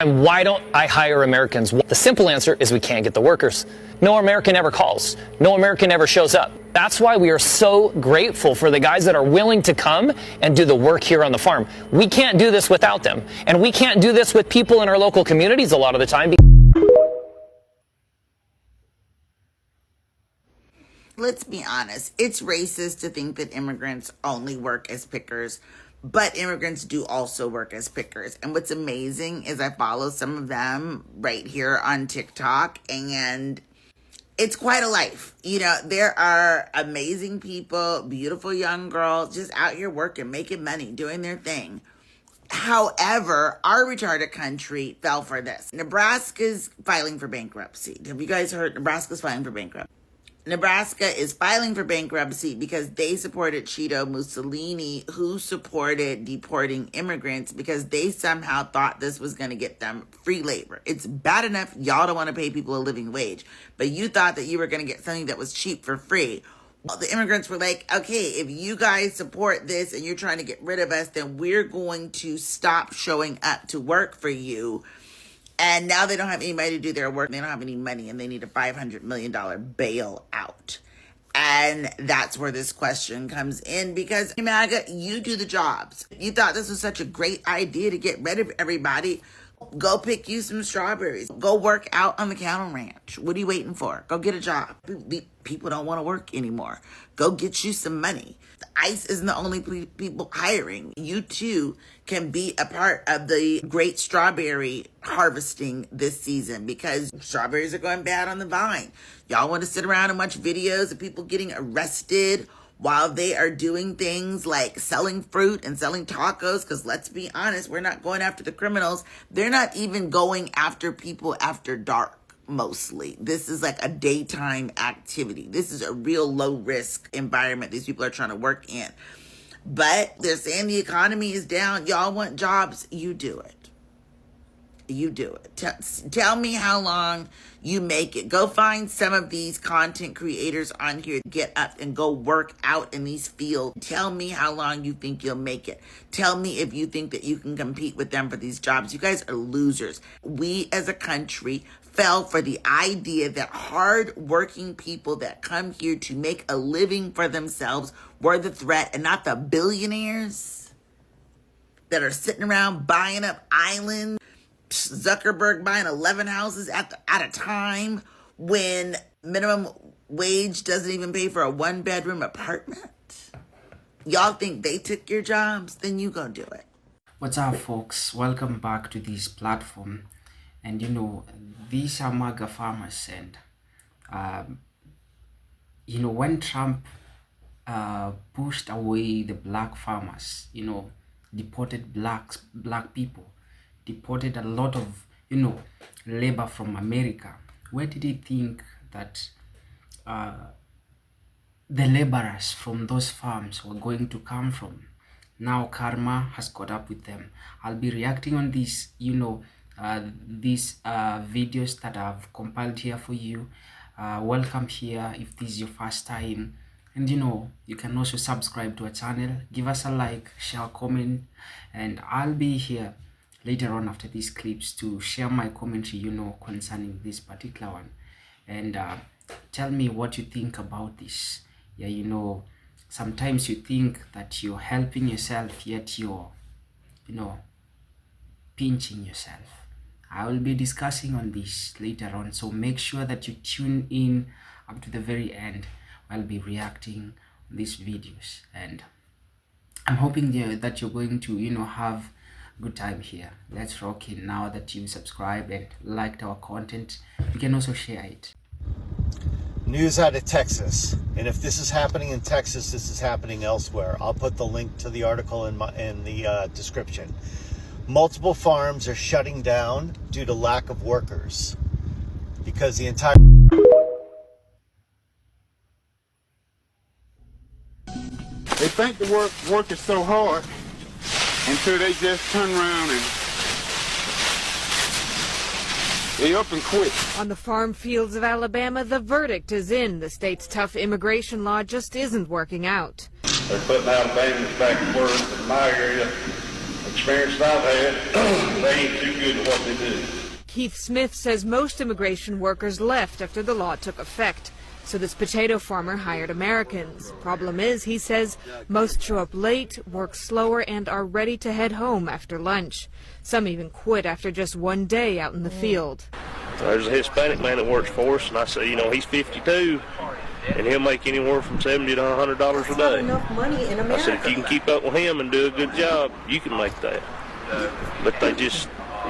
And why don't I hire Americans? The simple answer is we can't get the workers. No American ever calls. No American ever shows up. That's why we are so grateful for the guys that are willing to come and do the work here on the farm. We can't do this without them. And we can't do this with people in our local communities a lot of the time. Let's be honest. It's racist to think that immigrants only work as pickers. But immigrants do also work as pickers. And what's amazing is I follow some of them right here on TikTok, and it's quite a life. You know, there are amazing people, beautiful young girls just out here working, making money, doing their thing. However, our retarded country fell for this. Nebraska's filing for bankruptcy. Have you guys heard Nebraska's filing for bankruptcy? Nebraska is filing for bankruptcy because they supported Cheeto Mussolini, who supported deporting immigrants because they somehow thought this was going to get them free labor. It's bad enough y'all don't want to pay people a living wage, but you thought that you were going to get something that was cheap for free. Well, the immigrants were like, okay, if you guys support this and you're trying to get rid of us, then we're going to stop showing up to work for you. And now they don't have anybody to do their work. They don't have any money, and they need a $500 million bailout. And that's where this question comes in, because MAGA, you do the jobs. You thought this was such a great idea to get rid of everybody. Go pick you some strawberries. Go work out on the cattle ranch. What are you waiting for? Go get a job. People don't want to work anymore. Go get you some money. ICE isn't the only people hiring. You too can be a part of the great strawberry harvesting this season, because strawberries are going bad on the vine. Y'all want to sit around and watch videos of people getting arrested while they are doing things like selling fruit and selling tacos, because let's be honest, we're not going after the criminals. They're not even going after people after dark. Mostly. This is like a daytime activity. This is a real low risk environment these people are trying to work in. But they're saying the economy is down. Y'all want jobs. You do it. You do it. Tell me how long you make it. Go find some of these content creators on here. Get up and go work out in these fields. Tell me how long you think you'll make it. Tell me if you think that you can compete with them for these jobs. You guys are losers. We as a country fell for the idea that hard-working people that come here to make a living for themselves were the threat, and not the billionaires that are sitting around buying up islands. Zuckerberg buying 11 houses at a time when minimum wage doesn't even pay for a one-bedroom apartment. Y'all think they took your jobs? Then you go do it. What's up, folks? Welcome back to this platform. And you know, these are MAGA farmers, and when Trump pushed away the black farmers, deported black people, deported a lot of labor from America, where did he think that the laborers from those farms were going to come from? Now karma has caught up with them. I'll be reacting on this, these videos that I've compiled here for you. Welcome here if this is your first time, and you can also subscribe to our channel, give us a like, share, comment, and I'll be here later on after these clips to share my commentary concerning this particular one, and tell me what you think about this. Sometimes you think that you're helping yourself, yet you're pinching yourself. I will be discussing on this later on, so make sure that you tune in up to the very end. I'll be reacting on these videos, and I'm hoping that you're going to have a good time here. Let's rock in. Now that you've subscribed and liked our content, you can also share it. News out of Texas, and if this is happening in Texas, this is happening elsewhere. I'll put the link to the article in the description. Multiple farms are shutting down due to lack of workers because the entire... They think the work is so hard until they just turn around and they up and quit. On the farm fields of Alabama, the verdict is in. The state's tough immigration law just isn't working out. They're putting Alabamans back to work in my area. experience that I've had, they ain't too good at what they do. Keith Smith says most immigration workers left after the law took effect, so this potato farmer hired Americans. Problem is, he says, most show up late, work slower, and are ready to head home after lunch. Some even quit after just one day out in the field. There's a Hispanic man that works for us, and I say, he's 52, and he'll make anywhere from $70 to $100 a day. Enough money in America. I said, if you can keep up with him and do a good job, you can make that. But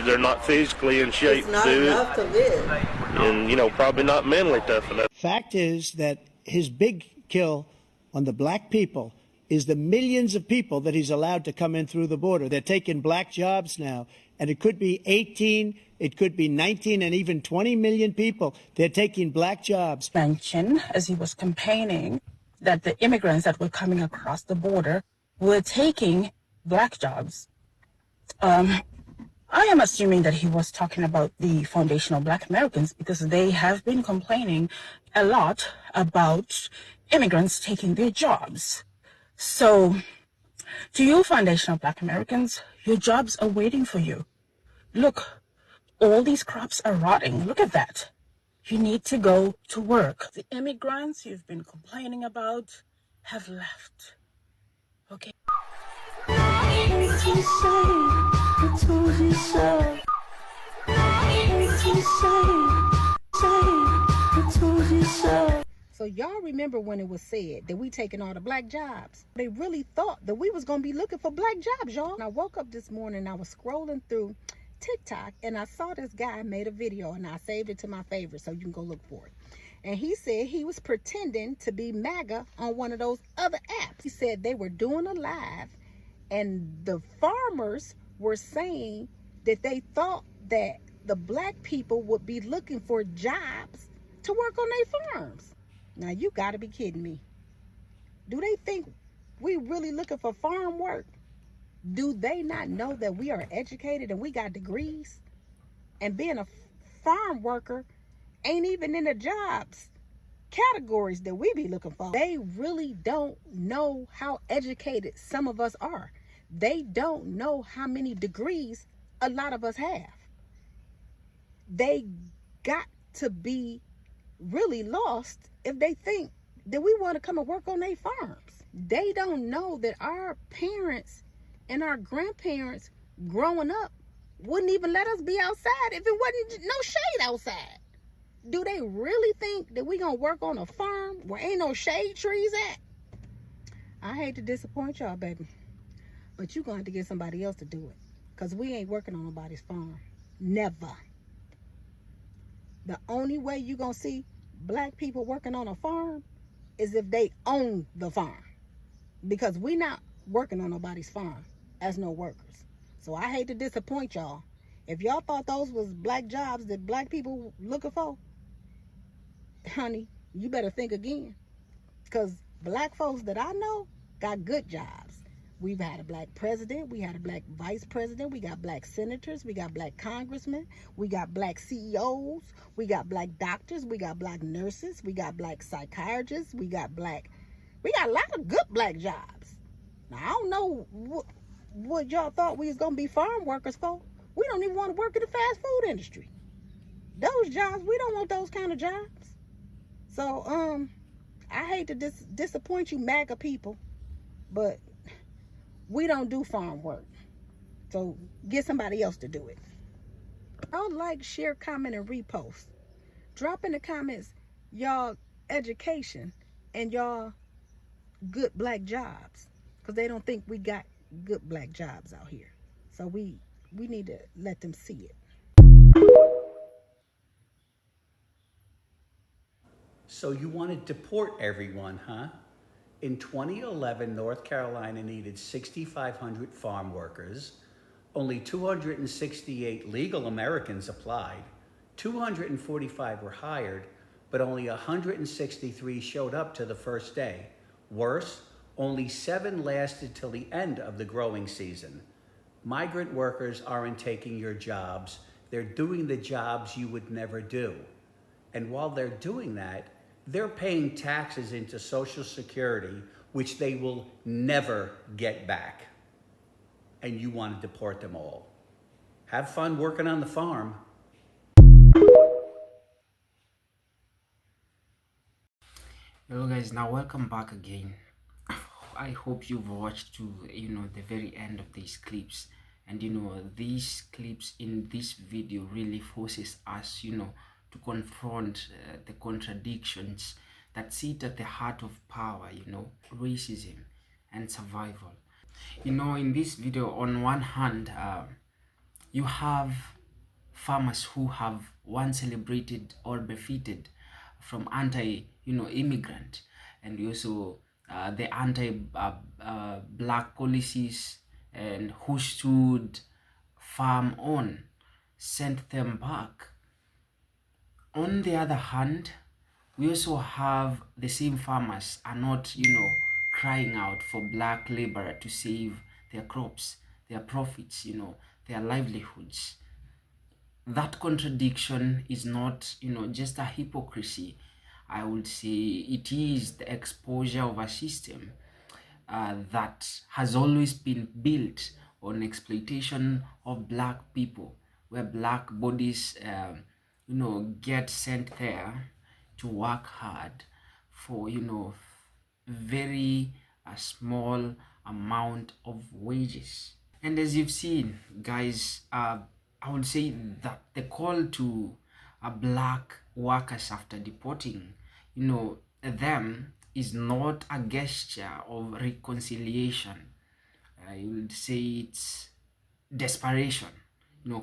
they're not physically in shape to do it. To live. And, probably not mentally tough enough. Fact is that his big kill on the black people is the millions of people that he's allowed to come in through the border. They're taking black jobs now, and it could be 18, it could be 19, and even 20 million people. They're taking black jobs. Mentioned as he was campaigning that the immigrants that were coming across the border were taking black jobs. I am assuming that he was talking about the foundational Black Americans because they have been complaining a lot about immigrants taking their jobs. So, to you foundational Black Americans, your jobs are waiting for you. Look, all these crops are rotting. Look at that. You need to go to work. The immigrants you've been complaining about have left. Okay? So y'all remember when it was said that we taking all the black jobs? They really thought that we was gonna be looking for black jobs, y'all. And I woke up this morning, I was scrolling through TikTok, and I saw this guy made a video, and I saved it to my favorite, so you can go look for it. And he said he was pretending to be MAGA on one of those other apps. He said they were doing a live, and the farmers were saying that they thought that the black people would be looking for jobs to work on their farms. Now, you gotta be kidding me. Do they think we really looking for farm work? Do they not know that we are educated and we got degrees? And being a farm worker ain't even in the jobs categories that we be looking for. They really don't know how educated some of us are. They don't know how many degrees a lot of us have. They got to be really lost if they think that we want to come and work on their farms. They don't know that our parents and our grandparents growing up wouldn't even let us be outside if it wasn't no shade outside. Do they really think that we gonna work on a farm where ain't no shade trees at? I hate to disappoint y'all, baby, but you gonna have to get somebody else to do it, because we ain't working on nobody's farm. Never. The only way you gonna see black people working on a farm is if they own the farm, because we not working on nobody's farm as no workers. So I hate to disappoint y'all. If y'all thought those was black jobs that black people looking for, honey, you better think again, because black folks that I know got good jobs. We've had a black president, we had a black vice president, we got black senators, we got black congressmen, we got black CEOs, we got black doctors, we got black nurses, we got black psychiatrists, we got a lot of good black jobs. Now, I don't know what y'all thought we was gonna be farm workers for. We don't even want to work in the fast food industry. Those jobs, we don't want those kind of jobs. So, I hate to disappoint you MAGA people, but we don't do farm work. So get somebody else to do it. I'll like, share, comment, and repost. Drop in the comments y'all education and y'all good black jobs, because they don't think we got good black jobs out here. So we need to let them see it. So you want to deport everyone, huh? In 2011, North Carolina needed 6,500 farm workers. Only 268 legal Americans applied. 245 were hired, but only 163 showed up to the first day. Worse, only 7 lasted till the end of the growing season. Migrant workers aren't taking your jobs. They're doing the jobs you would never do. And while they're doing that, they're paying taxes into Social Security, which they will never get back. and you want to deport them all. Have fun working on the farm. Hello guys, now welcome back again. I hope you've watched to the very end of these clips, and these clips in this video really forces us to confront the contradictions that sit at the heart of power, racism and survival. In this video, on one hand, you have farmers who have once celebrated or benefited from anti-immigrant, and also the anti-black policies, and who stood farm on, sent them back. On the other hand, we also have the same farmers are not, crying out for black labor to save their crops, their profits, their livelihoods. That contradiction is not, just a hypocrisy. I would say it is the exposure of a system that has always been built on exploitation of black people, where black bodies, get sent there to work hard for, very small amount of wages. And as you've seen, guys, I would say that the call to black workers after deporting, them is not a gesture of reconciliation. I would say it's desperation.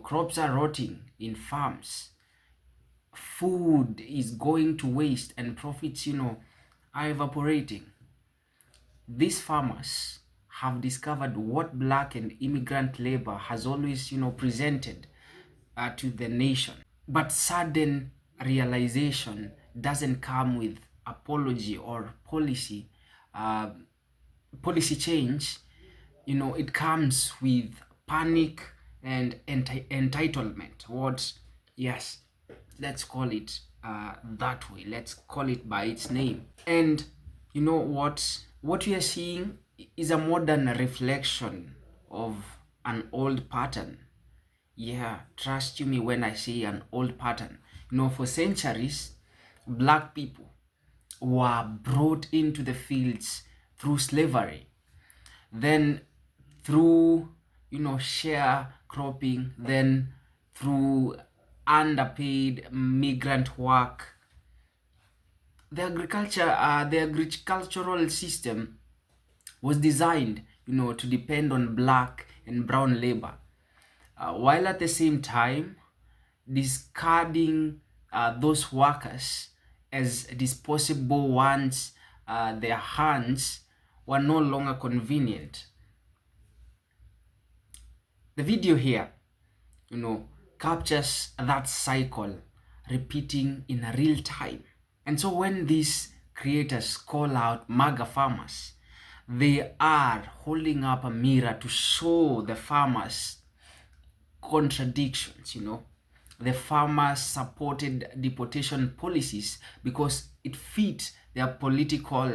Crops are rotting in farms. Food is going to waste, and profits, are evaporating. These farmers have discovered what black and immigrant labor has always, presented to the nation. But sudden realization doesn't come with apology or policy change. It comes with panic and entitlement. Yes, let's call it that way. Let's call it by its name. And what we are seeing is a modern reflection of an old pattern. Yeah, trust you me when I say an old pattern. For centuries, black people were brought into the fields through slavery, then through sharecropping, then through underpaid migrant work. The agricultural system was designed, to depend on black and brown labor, while at the same time discarding those workers as disposable once their hands were no longer convenient. The video here, captures that cycle repeating in a real time. And so when these creators call out MAGA farmers, they are holding up a mirror to show the farmers contradictions. The farmers supported deportation policies because it fit their political,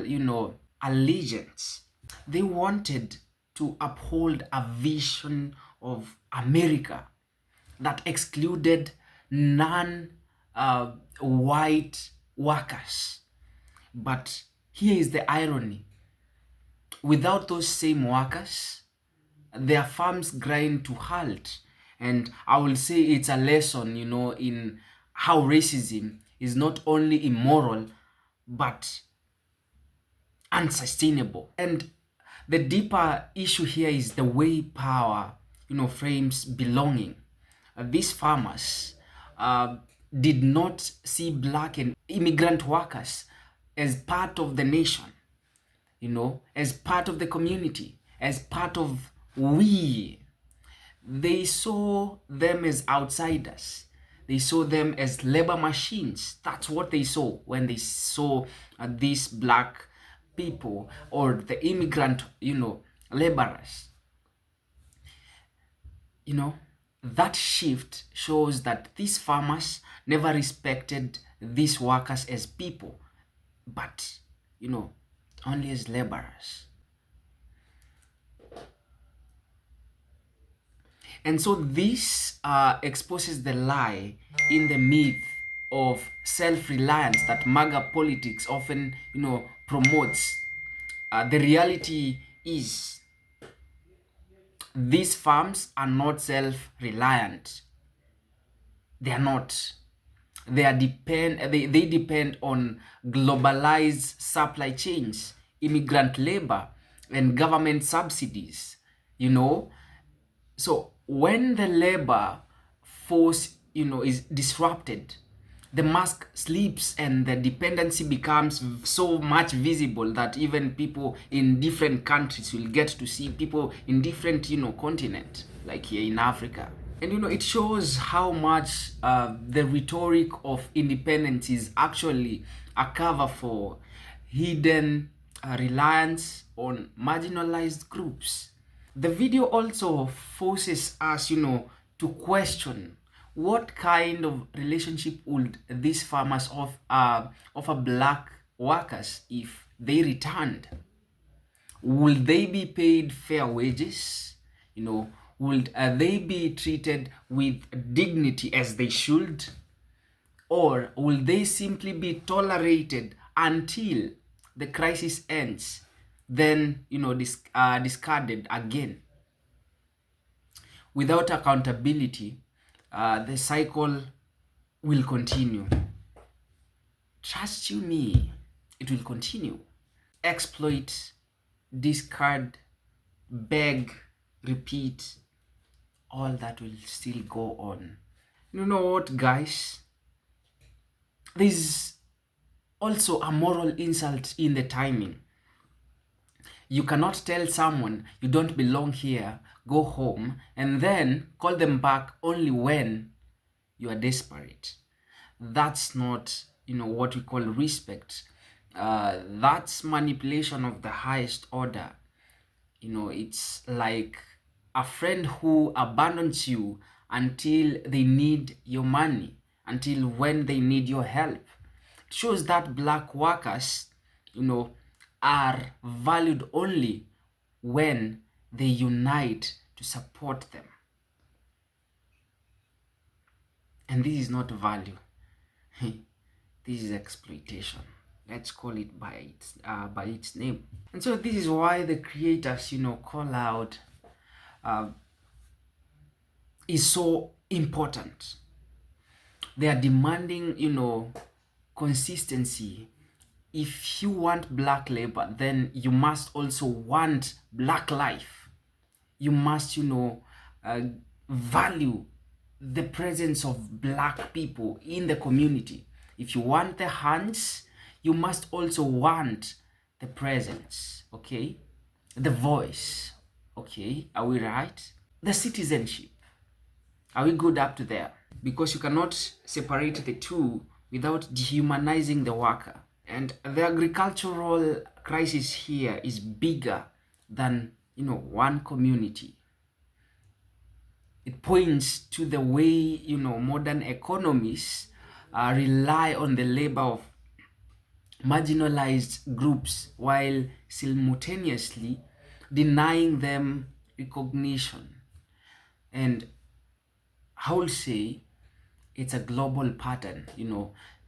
allegiance. They wanted to uphold a vision of America that excluded non-white workers. But here is the irony. Without those same workers, their farms grind to halt. And I will say it's a lesson, in how racism is not only immoral, but unsustainable. And the deeper issue here is the way power, frames belonging. These farmers did not see black and immigrant workers as part of the nation, as part of the community, as part of we. They saw them as outsiders. They saw them as labor machines. That's what they saw when they saw these black people or the immigrant, laborers. That shift shows that these farmers never respected these workers as people, but, only as laborers. And so this exposes the lie in the myth of self-reliance that MAGA politics often, promotes. The reality is these farms are not self-reliant. They are not. They depend on globalized supply chains, immigrant labor, and government subsidies. So when the labor force, is disrupted, the mask slips and the dependency becomes so much visible that even people in different countries will get to see people in different, continent, like here in Africa. And, it shows how much the rhetoric of independence is actually a cover for hidden reliance on marginalized groups. The video also forces us, to question what kind of relationship would these farmers offer black workers if they returned? Will they be paid fair wages? Would they be treated with dignity as they should? Or will they simply be tolerated until the crisis ends, then, discarded again? Without accountability, the cycle will continue. Trust you me, it will continue. Exploit, discard, beg, repeat, all that will still go on. You know what, guys? There's also a moral insult in the timing. You cannot tell someone you don't belong here, go home, and then call them back only when you are desperate. That's not, what we call respect. That's manipulation of the highest order. It's like a friend who abandons you until they need your money, until when they need your help. It shows that black workers, are valued only when they unite to support them. And this is not value. This is exploitation. Let's call it by its name. And so this is why the creators, call out is so important. They are demanding, consistency. If you want black labor, then you must also want black life. You must, value the presence of black people in the community. If you want the hands, you must also want the presence, okay? The voice, okay? Are we right? The citizenship. Are we good up to there? Because you cannot separate the two without dehumanizing the worker. And the agricultural crisis here is bigger than, one community. It points to the way, modern economies rely on the labor of marginalized groups while simultaneously denying them recognition. And I will say it's a global pattern,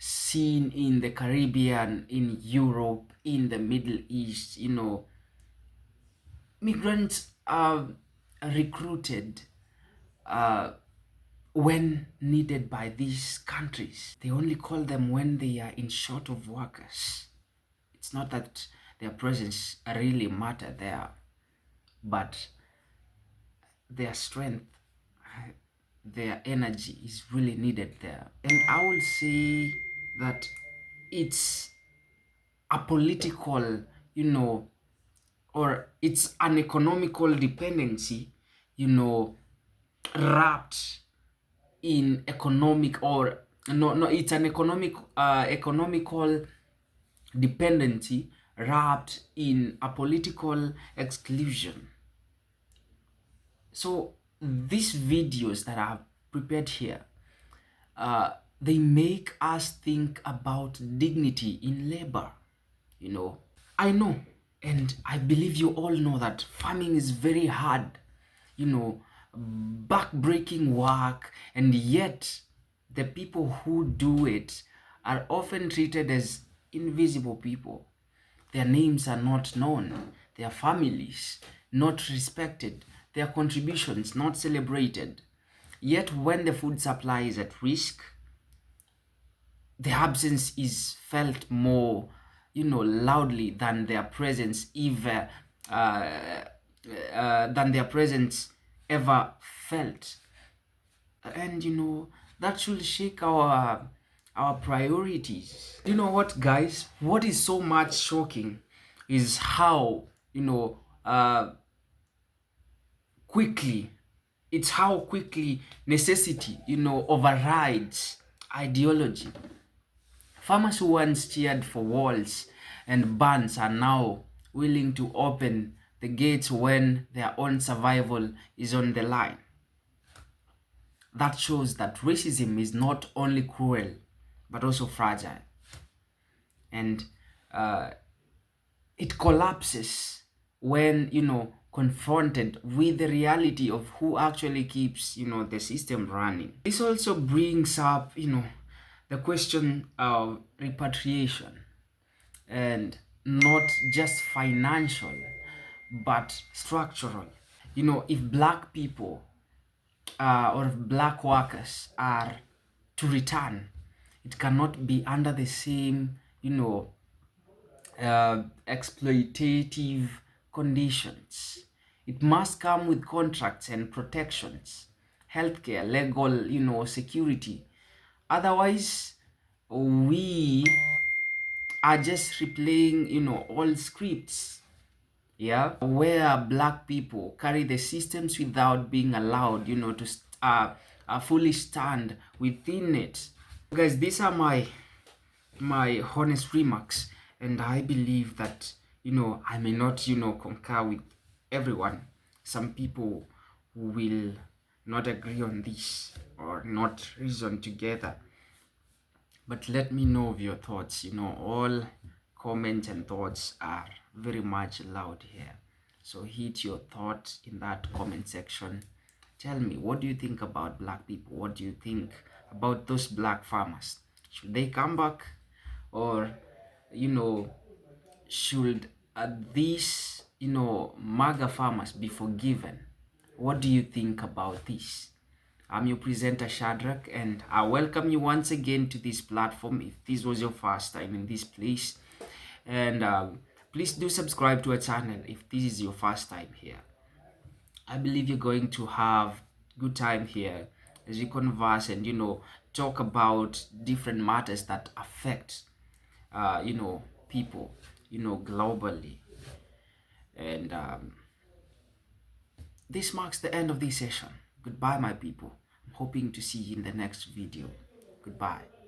seen in the Caribbean, in Europe, in the Middle East. Migrants are recruited when needed by these countries. They only call them when they are in short of workers. It's not that their presence really matter there, but their strength, their energy is really needed there. And I will say that it's a political, or it's an economical dependency, wrapped in economic, or it's an economical dependency wrapped in a political exclusion. So these videos that I've prepared here, they make us think about dignity in labor. I know, and I believe you all know that farming is very hard. back-breaking work, and yet the people who do it are often treated as invisible people. Their names are not known, their families not respected, their contributions not celebrated. Yet when the food supply is at risk, the absence is felt more, loudly than their presence ever felt. And that should shake our priorities. You know what, guys? What is so much shocking is how quickly necessity overrides ideology. Farmers who once cheered for walls and bans are now willing to open the gates when their own survival is on the line. That shows that racism is not only cruel but also fragile, and it collapses when confronted with the reality of who actually keeps the system running. This also brings up the question of repatriation, and not just financial but structural. If black people or if black workers are to return, it cannot be under the same exploitative conditions. It must come with contracts and protections, healthcare, legal security. Otherwise, we are just replaying old scripts, where black people carry the systems without being allowed to fully stand within it. Guys, these are my honest remarks, and I believe that I may not concur with everyone. Some people will not agree on this or not reason together, but let me know of your thoughts. All comments and thoughts are very much allowed here, so hit your thoughts in that comment section. Tell me, what do you think about black people? What do you think about those black farmers? Should they come back, or should these MAGA farmers be forgiven? What do you think about this? I'm your presenter Shadrach, and I welcome you once again to this platform if this was your first time in this place. And please do subscribe to our channel if this is your first time here. I believe you're going to have good time here as we converse and talk about different matters that affect people globally. And this marks the end of this session. Goodbye, my people. I'm hoping to see you in the next video. Goodbye.